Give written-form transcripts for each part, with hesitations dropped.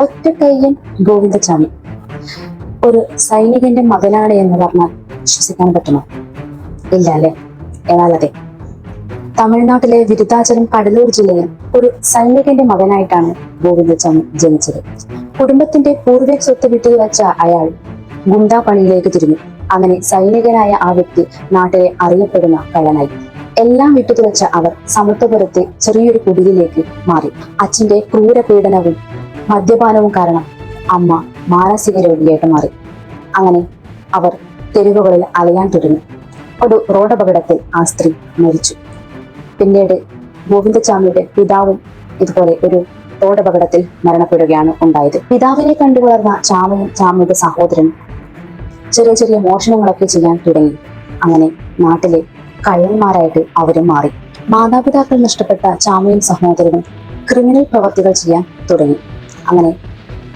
ഒറ്റക്കയ്യൻ ഗോവിന്ദചാമി ഒരു സൈനികന്റെ മകനാണ് എന്ന് പറഞ്ഞാൽ വിശ്വസിക്കാൻ പറ്റുമോ? ഇല്ല അല്ലെ? എന്നാൽ അതെ, തമിഴ്നാട്ടിലെ വിരുദ്ധാചലം കടലൂർ ജില്ലയിൽ ഒരു സൈനികന്റെ മകനായിട്ടാണ് ഗോവിന്ദചാമി ജനിച്ചത്. കുടുംബത്തിന്റെ പൂർവിക സ്വത്ത് വിട്ടു വച്ച അയാൾ ഗുണ്ടാ പണിയിലേക്ക് തിരിഞ്ഞു. അങ്ങനെ സൈനികനായ ആ വ്യക്തി നാട്ടിലെ അറിയപ്പെടുന്ന കള്ളനായി. എല്ലാം വിട്ടുതുവച്ച അവർ സമത്വപുരത്തെ ചെറിയൊരു കുടിലിലേക്ക് മാറി. അച്ഛന്റെ ക്രൂര പീഡനവും മദ്യപാനവും കാരണം അമ്മ മാനസിക രോഗിയായിട്ട് മാറി. അങ്ങനെ അവർ തെരുവുകളിൽ അലയാൻ തുടങ്ങി. ഒരു റോഡപകടത്തിൽ ആ സ്ത്രീ മരിച്ചു. പിന്നീട് ഗോവിന്ദചാമിയുടെ പിതാവും ഇതുപോലെ ഒരു റോഡപകടത്തിൽ മരണപ്പെടുകയാണ് ഉണ്ടായത്. പിതാവിനെ കണ്ടുവളർന്ന ചാമയും ചാമയുടെ സഹോദരനും ചെറിയ ചെറിയ മോഷണങ്ങളൊക്കെ ചെയ്യാൻ തുടങ്ങി. അങ്ങനെ നാട്ടിലെ കള്ളന്മാരായിട്ട് അവരും മാറി. മാതാപിതാക്കൾ നഷ്ടപ്പെട്ട ചാമയും സഹോദരനും ക്രിമിനൽ പ്രവർത്തികൾ ചെയ്യാൻ തുടങ്ങി. അങ്ങനെ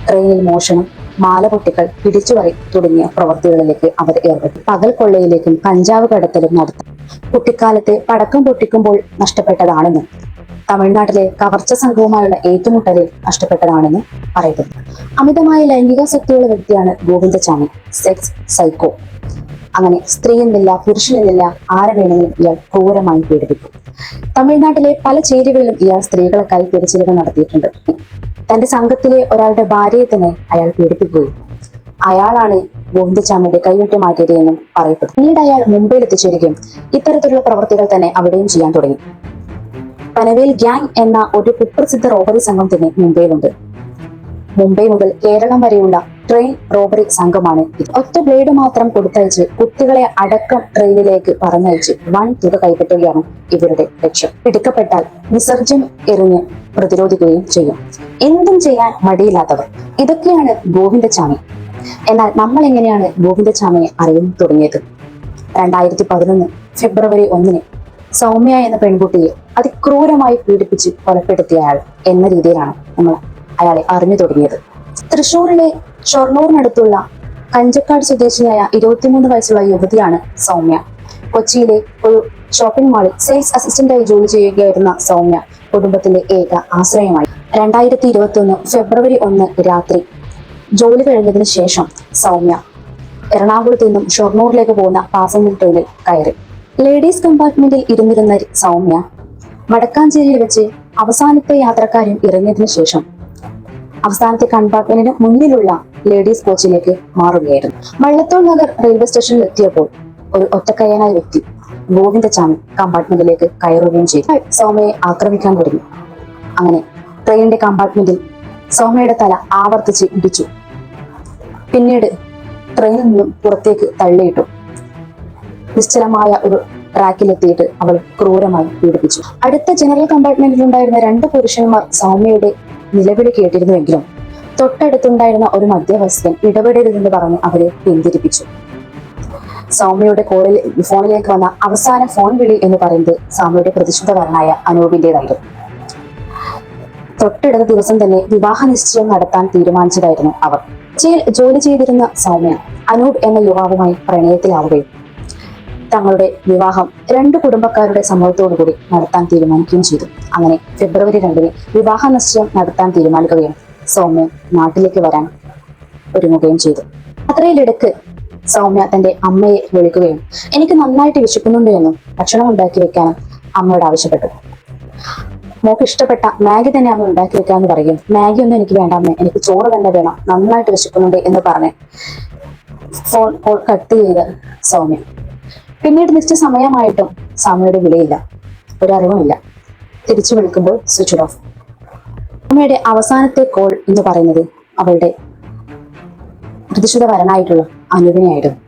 ട്രെയിനിൽ മോഷണം, മാലപൊട്ടികൾ, പിടിച്ചുപറി തുടങ്ങിയ പ്രവർത്തികളിലേക്ക് അവർ ഏർപ്പെട്ടു. പകൽ കൊള്ളയിലേക്കും കഞ്ചാവ് കടത്തലും നടത്തി. കുട്ടിക്കാലത്തെ പടക്കം പൊട്ടിക്കുമ്പോൾ നഷ്ടപ്പെട്ടതാണെന്ന്, തമിഴ്നാട്ടിലെ കവർച്ച സംഘവുമായുള്ള ഏറ്റുമുട്ടലിൽ നഷ്ടപ്പെട്ടതാണെന്ന് പറയപ്പെടുന്നു. അമിതമായ ലൈംഗികാസക്തിയുള്ള വ്യക്തിയാണ് ഗോവിന്ദചാമി, സെക്സ് സൈക്കോ. അങ്ങനെ സ്ത്രീയെന്നില്ല പുരുഷനെന്നില്ല, ആരെ വേണമെങ്കിലും ഇയാൾ ക്രൂരമായി പീഡിപ്പിക്കും. തമിഴ്നാട്ടിലെ പല ചേരികളിലും ഇയാൾ സ്ത്രീകൾക്കായി തിരച്ചിലുകൾ നടത്തിയിട്ടുണ്ട്. തന്റെ സംഘത്തിലെ ഒരാളുടെ ഭാര്യയെ തന്നെ അയാൾ പീഡിപ്പിക്കുകയും അയാളാണ് ഗോവിന്ദചാമിയുടെ കൈവിട്ട് മാറ്റിയത് എന്നും പറയപ്പെടുന്നു. പിന്നീട് അയാൾ മുംബൈയിൽ എത്തിച്ചേരുകയും ഇത്തരത്തിലുള്ള പ്രവർത്തികൾ തന്നെ അവിടെയും ചെയ്യാൻ തുടങ്ങി. പനവേൽ ഗ്യാങ് എന്ന ഒരു കുപ്രസിദ്ധ റോബറി സംഘം തന്നെ മുംബൈയിലുണ്ട്. മുംബൈ മുതൽ കേരളം വരെയുള്ള ട്രെയിൻ റോബറി സംഘമാണ് ഇത്. ഒറ്റ ബ്ലേഡ് മാത്രം കൊടുത്തയച്ച് കുട്ടികളെ അടക്കം ട്രെയിനിലേക്ക് പറഞ്ഞയച്ച് വൻ തുക കൈപ്പറ്റുകയാണ് ഇവരുടെ ലക്ഷ്യം. പിടിക്കപ്പെട്ടാൽ വിസർജ്യം എറിഞ്ഞ് പ്രതിരോധിക്കുകയും ചെയ്യും. എന്തും ചെയ്യാൻ മടിയില്ലാത്തവർ. ഇതൊക്കെയാണ് ഗോവിന്ദചാമി. എന്നാൽ നമ്മൾ എങ്ങനെയാണ് ഗോവിന്ദചാമിയെ അറിയാൻ തുടങ്ങിയത്? 2011 ഫെബ്രുവരി 1 സൗമ്യ എന്ന പെൺകുട്ടിയെ അതിക്രൂരമായി പീഡിപ്പിച്ച് കൊലപ്പെടുത്തിയ ആൾ എന്ന രീതിയിലാണ് നമ്മൾ അയാളെ അറിഞ്ഞു തുടങ്ങിയത്. തൃശൂരിലെ ഷൊർണൂറിനടുത്തുള്ള കഞ്ചക്കാട് സ്വദേശിയായ 23 വയസ്സുള്ള യുവതിയാണ് സൗമ്യ. കൊച്ചിയിലെ ഒരു ഷോപ്പിംഗ് മാളിൽ സെയിൽസ് അസിസ്റ്റന്റായി ജോലി ചെയ്യുകയായിരുന്ന സൗമ്യ കുടുംബത്തിന്റെ ഏക ആശ്രയമായി. 2021 ഫെബ്രുവരി 1 രാത്രി ജോലി കഴിഞ്ഞതിന് ശേഷം സൗമ്യ എറണാകുളത്ത് നിന്നും ഷൊർണൂറിലേക്ക് പോകുന്ന പാസഞ്ചർ ട്രെയിനിൽ കയറി. ലേഡീസ് കമ്പാർട്ട്മെന്റിൽ ഇരുന്നിരുന്ന സൗമ്യ വടക്കാഞ്ചേരിയിൽ വെച്ച് അവസാനത്തെ യാത്രക്കാരും ഇറങ്ങിയതിനു ശേഷം അവസാനത്തെ കമ്പാർട്ട്മെന്റിന് മുന്നിലുള്ള ലേഡീസ് കോച്ചിലേക്ക് മാറുകയായിരുന്നു. വള്ളത്തോൾ നഗർ റെയിൽവേ സ്റ്റേഷനിൽ എത്തിയപ്പോൾ ഒരു ഒറ്റക്കയ്യനായ വ്യക്തി ഗോവിന്ദചാമി കമ്പാർട്ട്മെന്റിലേക്ക് കയറുകയും ചെയ്തു. സൗമ്യയെ ആക്രമിക്കാൻ തുടങ്ങി. അങ്ങനെ ട്രെയിനിന്റെ കമ്പാർട്ട്മെന്റിൽ സൗമ്യയുടെ തല ആവർത്തിച്ച് ഇടിച്ചു. പിന്നീട് ട്രെയിനിൽ നിന്നും പുറത്തേക്ക് തള്ളിയിട്ടു. നിശ്ചലമായ ഒരു ട്രാക്കിലെത്തിയിട്ട് അവൾ ക്രൂരമായി പീഡിപ്പിച്ചു. അടുത്ത ജനറൽ കമ്പാർട്ട്മെന്റിൽ ഉണ്ടായിരുന്ന 2 പുരുഷന്മാർ സൗമ്യയുടെ നിലവിളി കേട്ടിരുന്നുവെങ്കിലും തൊട്ടടുത്തുണ്ടായിരുന്ന ഒരു മധ്യവയസ്കൻ ഇടപെടരുതെന്ന് പറഞ്ഞ് അവരെ പിന്തിരിപ്പിച്ചു. സൗമ്യയുടെ ഫോണിലേക്ക് വന്ന അവസാന ഫോൺ വിളി എന്ന് പറയുന്നത് സൗമ്യയുടെ പ്രതിശുദ്ധകാരനായ അനൂപിന്റേതായിരുന്നു. തൊട്ടടുത്ത ദിവസം തന്നെ വിവാഹ നിശ്ചയം നടത്താൻ തീരുമാനിച്ചതായിരുന്നു അവർ. ജോലി ചെയ്തിരുന്ന സൗമ്യ അനൂപ് എന്ന യുവാവുമായി പ്രണയത്തിലാവുകയും തങ്ങളുടെ വിവാഹം 2 കുടുംബക്കാരുടെ സമ്മതത്തോടു കൂടി നടത്താൻ തീരുമാനിക്കുകയും ചെയ്തു. അങ്ങനെ ഫെബ്രുവരി 2 വിവാഹ നിശ്ചയം നടത്താൻ തീരുമാനിക്കുകയും സൗമ്യ നാട്ടിലേക്ക് വരാൻ ഒരുങ്ങുകയും ചെയ്തു. യാത്രയിലിടക്ക് സൗമ്യ തന്റെ അമ്മയെ വിളിക്കുകയും എനിക്ക് നന്നായിട്ട് വിശക്കുന്നുണ്ട് എന്നും ഭക്ഷണം ഉണ്ടാക്കി വെക്കാനും അമ്മയോട് ആവശ്യപ്പെട്ടു. മോക്ക് ഇഷ്ടപ്പെട്ട മാഗി തന്നെ അമ്മ ഉണ്ടാക്കി വെക്കാമെന്ന് പറയും. മാഗി ഒന്നും എനിക്ക് വേണ്ട അമ്മ, എനിക്ക് ചോറ് തന്നെ വേണം, നന്നായിട്ട് വിശക്കുന്നുണ്ട് എന്ന് പറഞ്ഞ് ഫോൺ കോൾ കട്ട് ചെയ്ത് സൗമ്യ. പിന്നീട് നിശ്ചയ സമയമായിട്ടും സൗമ്യയുടെ വിളിയില്ല, ഒരറിവുമില്ല. തിരിച്ചു വിളിക്കുമ്പോൾ സ്വിച്ച് ഓഫ്. സൗമ്യയുടെ അവസാനത്തെ കോൾ എന്ന് പറയുന്നത് അവളുടെ പ്രതിശുദ്ധവരനായിട്ടുള്ള അനൂപിനെയായിരുന്നു.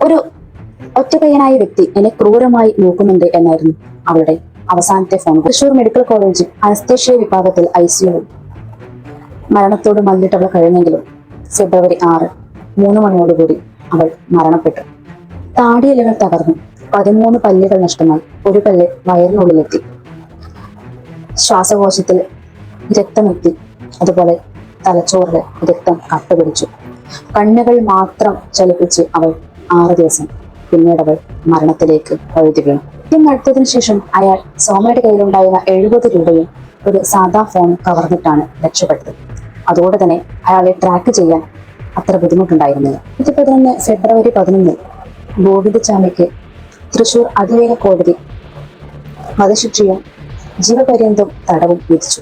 ഒരു ഒറ്റക്കയ്യനായ വ്യക്തി എന്നെ ക്രൂരമായി നോക്കുന്നുണ്ട് എന്നായിരുന്നു അവളുടെ അവസാനത്തെ ഫോൺ. തൃശൂർ മെഡിക്കൽ കോളേജിൽ അനസ്തേഷ്യ വിഭാഗത്തിൽ ICU മരണത്തോട് മല്ലിട്ടവൾ കഴിഞ്ഞെങ്കിലും ഫെബ്രുവരി 6 3 മണിയോടുകൂടി അവൾ മരണപ്പെട്ടു. താടിയെല്ലുകൾ തകർന്നു, 13 പല്ലുകൾ നഷ്ടമായി, ഒരു പല്ല് വയറിനുള്ളിലെത്തി, ശ്വാസകോശത്തിൽ രക്തമെത്തി, അതുപോലെ തലച്ചോറിൽ രക്തം കട്ടുപിടിച്ചു. കണ്ണുകൾ മാത്രം ചലിപ്പിച്ച് അവൾ 6 ദിവസം പിന്നീട് അവൾ മരണത്തിലേക്ക് വഴുതി വീണു. നടത്തിയതിനു ശേഷം അയാൾ സൗമ്യയുടെ കയ്യിലുണ്ടായിരുന്ന 70 രൂപയും ഒരു സാധാ ഫോൺ കവർന്നിട്ടാണ് രക്ഷപ്പെട്ടത്. അതോടെ തന്നെ അയാളെ ട്രാക്ക് ചെയ്യാൻ അത്ര ബുദ്ധിമുട്ടുണ്ടായിരുന്നില്ല. 2011 ഫെബ്രുവരി 11 ഗോവിന്ദചാമിക്ക് തൃശൂർ അതിവേഗ കോടതി വധശിക്ഷയും ജീവപര്യന്തം തടവും വിധിച്ചു.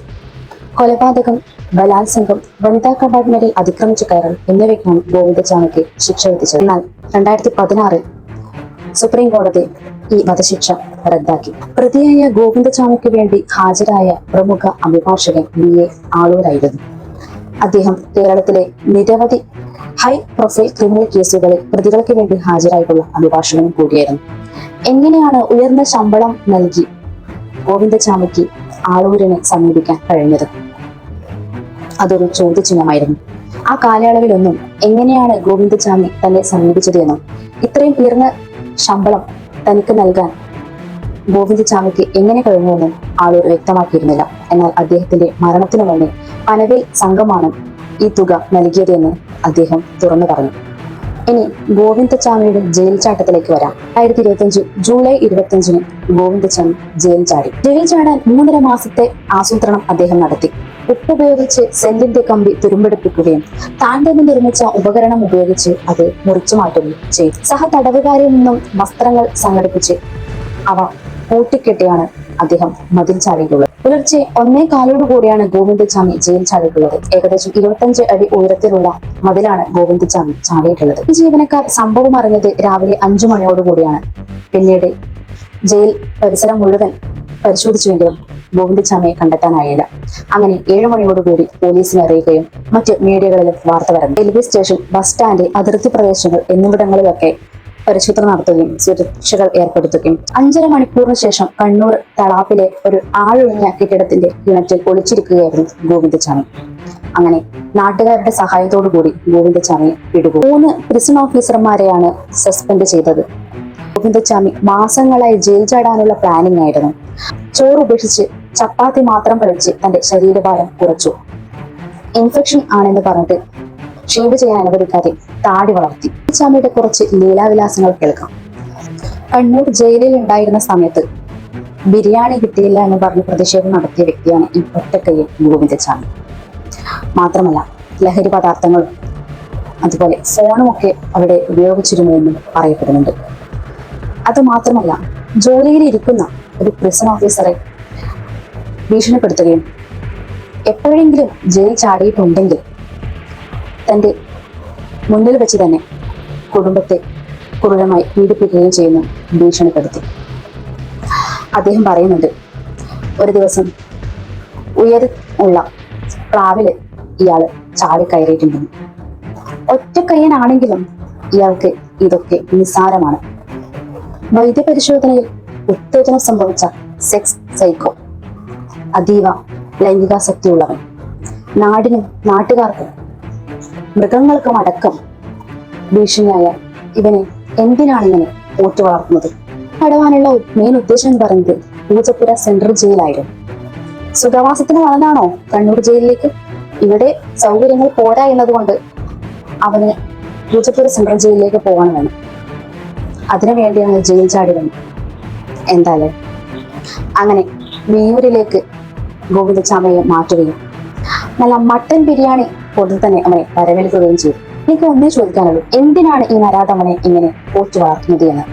കൊലപാതകം, ബലാത്സംഗം, വനിതാ കമ്പാർട്ട്മെന്റിൽ അതിക്രമിച്ചു കയറൽ എന്നിവയ്ക്കാണ് ഗോവിന്ദചാമിക്ക് ശിക്ഷ വിധിച്ചത്. എന്നാൽ 2016 സുപ്രീം കോടതി ഈ വധശിക്ഷ റദ്ദാക്കി. പ്രതിയായ ഗോവിന്ദചാമിക്ക് വേണ്ടി ഹാജരായ പ്രമുഖ അഭിഭാഷകൻ BA ആളൂരായിരുന്നു. അദ്ദേഹം കേരളത്തിലെ നിരവധി ഹൈ പ്രൊഫൈൽ ക്രിമിനൽ കേസുകളിൽ പ്രതികൾക്ക് വേണ്ടി ഹാജരായിട്ടുള്ള അഭിഭാഷകനും കൂടിയായിരുന്നു. എങ്ങനെയാണ് ഉയർന്ന ശമ്പളം നൽകി ഗോവിന്ദചാമിക്ക് ആളൂരിനെ സമീപിക്കാൻ കഴിഞ്ഞത്? അതൊരു ചോദ്യചിഹ്നമായിരുന്നു. ആ കാലയളവിലൊന്നും എങ്ങനെയാണ് ഗോവിന്ദചാമി തന്നെ സമീപിച്ചത് എന്നും ഇത്രയും ഉയർന്ന ശമ്പളം തനിക്ക് നൽകാൻ ഗോവിന്ദചാമിക്ക് എങ്ങനെ കഴിഞ്ഞുവെന്നും ആളൂർ വ്യക്തമാക്കിയിരുന്നില്ല. എന്നാൽ അദ്ദേഹത്തിന്റെ മരണത്തിനു മുന്നേ പനവേൽ സംഘമാണ് ഈ തുക നൽകിയതെന്ന് അദ്ദേഹം തുറന്നു പറഞ്ഞു. ഇനി ഗോവിന്ദചാമിയുടെ ജയിൽ ചാട്ടത്തിലേക്ക് വരാം. 2025 ജൂലൈ 25 ഗോവിന്ദചാമി ജയിൽ ചാടി. ജയിൽ ചാടാൻ 3.5 മാസത്തെ ആസൂത്രണം അദ്ദേഹം നടത്തി. ഉപ്പുപയോഗിച്ച് സെല്ലിന്റെ കമ്പി തുരുമ്പെടുപ്പിക്കുകയും താൻ തന്നെ നിർമ്മിച്ച ഉപകരണം ഉപയോഗിച്ച് അത് മുറിച്ചു മാറ്റുകയും ചെയ്തു. സഹ തടവുകാരിൽ നിന്നും വസ്ത്രങ്ങൾ സംഘടിപ്പിച്ച് അവ കൂട്ടിക്കെട്ടിയാണ് അദ്ദേഹം മതിൽ ചാടിയിട്ടുള്ളത്. പുലർച്ചെ 1:15 കൂടിയാണ് ഗോവിന്ദചാമി ജയിൽ ചാടിയിട്ടുള്ളത്. ഏകദേശം 25 അടി ഉയരത്തിലുള്ള മതിലാണ് ഗോവിന്ദചാമി ചാടിയിട്ടുള്ളത്. ഈ ജീവനക്കാർ സംഭവം അറിഞ്ഞത് രാവിലെ 5 മണിയോടുകൂടിയാണ്. പിന്നീട് ജയിൽ പരിസരം മുഴുവൻ പരിശോധിച്ചുവെങ്കിലും ഗോവിന്ദചാമിയെ കണ്ടെത്താനായില്ല. അങ്ങനെ 7 മണിയോടുകൂടി പോലീസിനെ അറിയുകയും മറ്റ് മീഡിയകളിലും വാർത്ത വരുന്നു. റെയിൽവേ സ്റ്റേഷൻ, ബസ് സ്റ്റാൻഡ്, അതിർത്തി പ്രദേശങ്ങൾ എന്നിവിടങ്ങളിലൊക്കെ പരിശോധന നടത്തുകയും സുരക്ഷകൾ ഏർപ്പെടുത്തുകയും 5.5 മണിക്കൂറിന് ശേഷം കണ്ണൂർ തളാപ്പിലെ ഒരു ആളൊഴിഞ്ഞ കെട്ടിടത്തിന്റെ കിണറ്റിൽ ഒളിച്ചിരിക്കുകയായിരുന്നു ഗോവിന്ദചാമി. അങ്ങനെ നാട്ടുകാരുടെ സഹായത്തോടു കൂടി ഗോവിന്ദചാമിയെ പിടികൂടി. 3 പ്രിസൺ ഓഫീസർമാരെയാണ് സസ്പെൻഡ് ചെയ്തത്. ഗോവിന്ദചാമി മാസങ്ങളായി ജയിൽ ചാടാനുള്ള പ്ലാനിംഗ് ആയിരുന്നു. ചോറ് ഉപേക്ഷിച്ച് ചപ്പാത്തി മാത്രം കഴിച്ച് തന്റെ ശരീരഭാരം കുറച്ചു. ഇൻഫെക്ഷൻ ആണെന്ന് പറഞ്ഞിട്ട് ഷേവ് ചെയ്യാൻ അനുവദിക്കാതെ താടി വളർത്തി. ചാമിയുടെ കുറച്ച് ലീലാവിലാസങ്ങൾ കേൾക്കാം. കണ്ണൂർ ജയിലിൽ ഉണ്ടായിരുന്ന സമയത്ത് ബിരിയാണി കിട്ടിയില്ല എന്ന് പറഞ്ഞ് പ്രതിഷേധം നടത്തിയ വ്യക്തിയാണ് ഈ ഒറ്റക്കയ്യൻ ഗോവിന്ദചാമി. മാത്രമല്ല ലഹരി പദാർത്ഥങ്ങളും അതുപോലെ ഫോണും ഒക്കെ അവിടെ ഉപയോഗിച്ചിരുന്നു എന്നും പറയപ്പെടുന്നുണ്ട്. അത് മാത്രമല്ല ജോലിയിൽ ഇരിക്കുന്ന ഒരു പ്രിസൺ ഓഫീസറെ ഭീഷണിപ്പെടുത്തുകയും എപ്പോഴെങ്കിലും ജയിൽ ചാടിയിട്ടുണ്ടെങ്കിൽ തന്റെ മുന്നിൽ വെച്ച് തന്നെ കുടുംബത്തെ ക്രൂരമായി പീഡിപ്പിക്കുകയും ചെയ്യുന്നു ഭീഷണിപ്പെടുത്തി. അദ്ദേഹം പറയുന്നുണ്ട്, ഒരു ദിവസം ഉള്ള പ്ലാവില് ഇയാള് ചാടി കയറിയിട്ടുണ്ടെന്ന്. ഒറ്റക്കയ്യനാണെങ്കിലും ഇയാൾക്ക് ഇതൊക്കെ നിസ്സാരമാണ്. വൈദ്യപരിശോധനയിൽ ഉത്തേജനം സംഭവിച്ച സെക്സ് സൈക്കോ, അതീവ ലൈംഗികാസക്തിയുള്ളവൻ, നാടിനും നാട്ടുകാർക്കും മൃഗങ്ങൾക്കും അടക്കം ഭീഷണിയായ ഇവനെ എന്തിനാണ് ഇങ്ങനെ പോറ്റു വളർത്തുന്നത്? കടവാനുള്ള മെയിൻ ഉദ്ദേശം എന്ന് പറയുന്നത് പൂജപ്പുര സെൻട്രൽ ജയിലായിരുന്നു. സുഖവാസത്തിന് വന്നതാണോ കണ്ണൂർ ജയിലിലേക്ക്? ഇവിടെ സൗകര്യങ്ങൾ പോരാ എന്നതുകൊണ്ട് അവന് പൂജപ്പുര സെൻട്രൽ ജയിലിലേക്ക് പോകാൻ വേണം. അതിനു വേണ്ടിയാണ് ജയിൽ ചാടി വന്നത്. എന്തായാലും അങ്ങനെ വിയൂരിലേക്ക് ഗോവിന്ദചാമിയെ മാറ്റുകയും നല്ല മട്ടൻ ബിരിയാണി കൊടുത്ത് തന്നെ അവനെ വരവേൽക്കുകയും ചെയ്തു. എനിക്ക് ഒന്നേ ചോദിക്കാനുള്ളൂ, എന്തിനാണ് ഈ നരാധമനെ ഇങ്ങനെ പോറ്റു വളർത്തുന്നത് എന്ന്?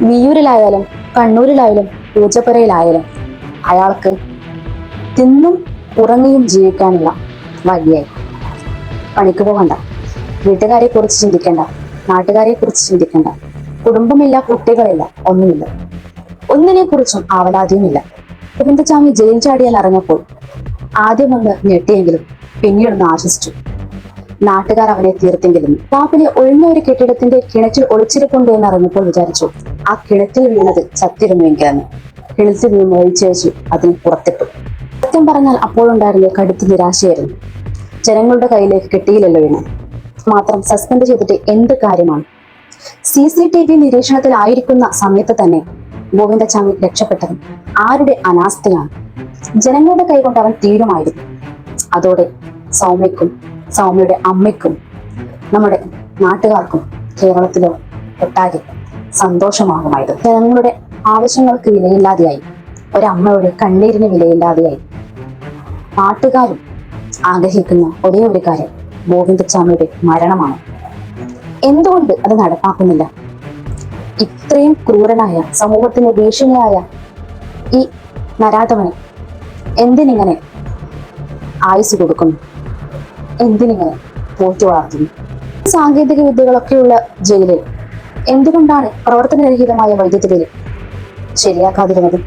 വിയൂരിലായാലും കണ്ണൂരിലായാലും പൂജപ്പുരയിലായാലും അയാൾക്ക് തിന്നും ഉറങ്ങിയും ജീവിക്കാനുള്ള വഴിയായി. പണിക്ക് പോകണ്ട, വീട്ടുകാരെ കുറിച്ച് ചിന്തിക്കേണ്ട, നാട്ടുകാരെ കുറിച്ച് ചിന്തിക്കേണ്ട, കുടുംബമില്ല, കുട്ടികളില്ല, ഒന്നുമില്ല, ഒന്നിനെ കുറിച്ചും ആവലാതിയുമില്ല. ഗോവിന്ദചാമി ജയിൽ ചാടിയാൽ അറിഞ്ഞപ്പോൾ ആദ്യം ഒന്ന് ഞെട്ടിയെങ്കിലും പിന്നീടൊന്ന് ആശ്വസിച്ചു. നാട്ടുകാർ അവനെ തീർത്തെങ്കിലും പാപ്പിലെ ഒഴിഞ്ഞ ഒരു കെട്ടിടത്തിന്റെ കിണറ്റിൽ ഒളിച്ചിരിപ്പുണ്ട് എന്ന് അറിഞ്ഞപ്പോൾ വിചാരിച്ചു ആ കിണറ്റിൽ വീണത് ചത്തിരുന്നുവെങ്കിലെന്ന്. കിണറ്റിൽ നിന്ന് ഒഴിച്ചയച്ചു അതിന് പുറത്തിട്ടു. സത്യം പറഞ്ഞാൽ അപ്പോഴുണ്ടായിരുന്ന കടുത്ത നിരാശയായിരുന്നു. ജനങ്ങളുടെ കയ്യിലേക്ക് കിട്ടിയില്ലല്ലോ എന്ന് മാത്രം സസ്പെൻഡ് ചെയ്തിട്ട് എന്ത് കാര്യമാണ്? CCTV നിരീക്ഷണത്തിലായിരിക്കുന്ന സമയത്ത് തന്നെ ഗോവിന്ദചാമി രക്ഷപ്പെട്ടതും ആരുടെ അനാസ്ഥയാണ്? ജനങ്ങളുടെ കൈകൊണ്ട് അവൻ തീരുമായിരുന്നു. അതോടെ സൗമ്യക്കും സൗമ്യയുടെ അമ്മയ്ക്കും നമ്മുടെ നാട്ടുകാർക്കും കേരളത്തിലോ ഒട്ടാകെ സന്തോഷമാകുമായിരുന്നു. ജനങ്ങളുടെ ആവശ്യങ്ങൾക്ക് വിലയില്ലാതെയായി, ഒരമ്മയുടെ കണ്ണീരിന് വിലയില്ലാതെയായി, നാട്ടുകാരും ആഗ്രഹിക്കുന്ന ഒരേ ഒരു കാര്യം ഗോവിന്ദച്ചാമിയുടെ മരണമാണ്. എന്തുകൊണ്ട് അത് നടപ്പാക്കുന്നില്ല? ഇത്രയും ക്രൂരനായ, സമൂഹത്തിന് ഭീഷണിയായ ഈ നരാധവന് എന്തിനിങ്ങനെ ആയുസ് കൊടുക്കുന്നു? എന്തിനിങ്ങനെ പോറ്റി വളർത്തുന്നു? സാങ്കേതിക വിദ്യകളൊക്കെയുള്ള ജയിലിൽ എന്തുകൊണ്ടാണ് പ്രവർത്തനരഹിതമായ വൈദ്യുതി ബിൽ ശരിയാക്കാതിരുന്നത്?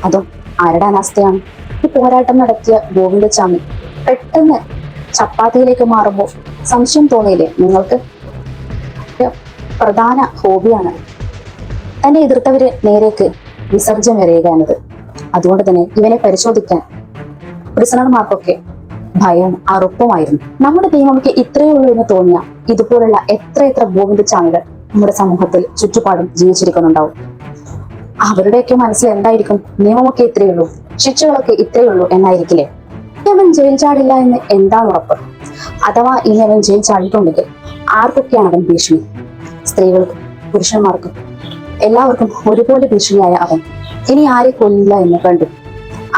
അതും ആരുടെ അനാസ്ഥയാണ്? ഈ പോരാട്ടം നടത്തിയ ഗോവിന്ദച്ചാമി പെട്ടെന്ന് ചപ്പാത്തിയിലേക്ക് മാറുമ്പോൾ സംശയം തോന്നിയില്ലേ നിങ്ങൾക്ക്? പ്രധാന ഹോബിയാണ് തന്നെ എതിർത്തവര് നേരേക്ക് വിസർജ്യം എറിയുക എന്നത്. അതുകൊണ്ട് തന്നെ ഇവനെ പരിശോധിക്കാൻ പ്രിസണർമാർക്കൊക്കെ ഭയവും അറുപ്പുമായിരുന്നു. നമ്മുടെ നിയമമൊക്കെ ഇത്രയേ ഉള്ളൂ എന്ന് തോന്നിയ ഇതുപോലുള്ള എത്ര ഗോവിന്ദച്ചാമികൾ നമ്മുടെ സമൂഹത്തിൽ ചുറ്റുപാടും ജീവിച്ചിരിക്കുന്നുണ്ടാവും. അവരുടെയൊക്കെ മനസ്സിൽ എന്തായിരിക്കും? നിയമമൊക്കെ ഇത്രയേ ഉള്ളൂ, ശിക്ഷകളൊക്കെ ഇത്രയേ ഉള്ളൂ എന്നായിരിക്കില്ലേ? ഇനി അവൻ ജയിൽ ചാടില്ല എന്ന് എന്താണ് ഉറപ്പ്? അഥവാ ഇനി അവൻ ജയിൽ ചാടിയിട്ടുണ്ടെങ്കിൽ ആർക്കൊക്കെയാണ് അവൻ ഭീഷണി? സ്ത്രീകൾക്കും പുരുഷന്മാർക്കും എല്ലാവർക്കും ഒരുപോലെ ഭീഷണിയായ അവൻ ഇനി ആരെ കൊല്ലില്ല എന്ന് കണ്ടു.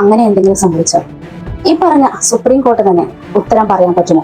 അങ്ങനെ എന്തെങ്കിലും സംഭവിച്ചാൽ ഈ പറഞ്ഞ സുപ്രീം കോടതി തന്നെ ഉത്തരം പറയാൻ പറ്റുമോ?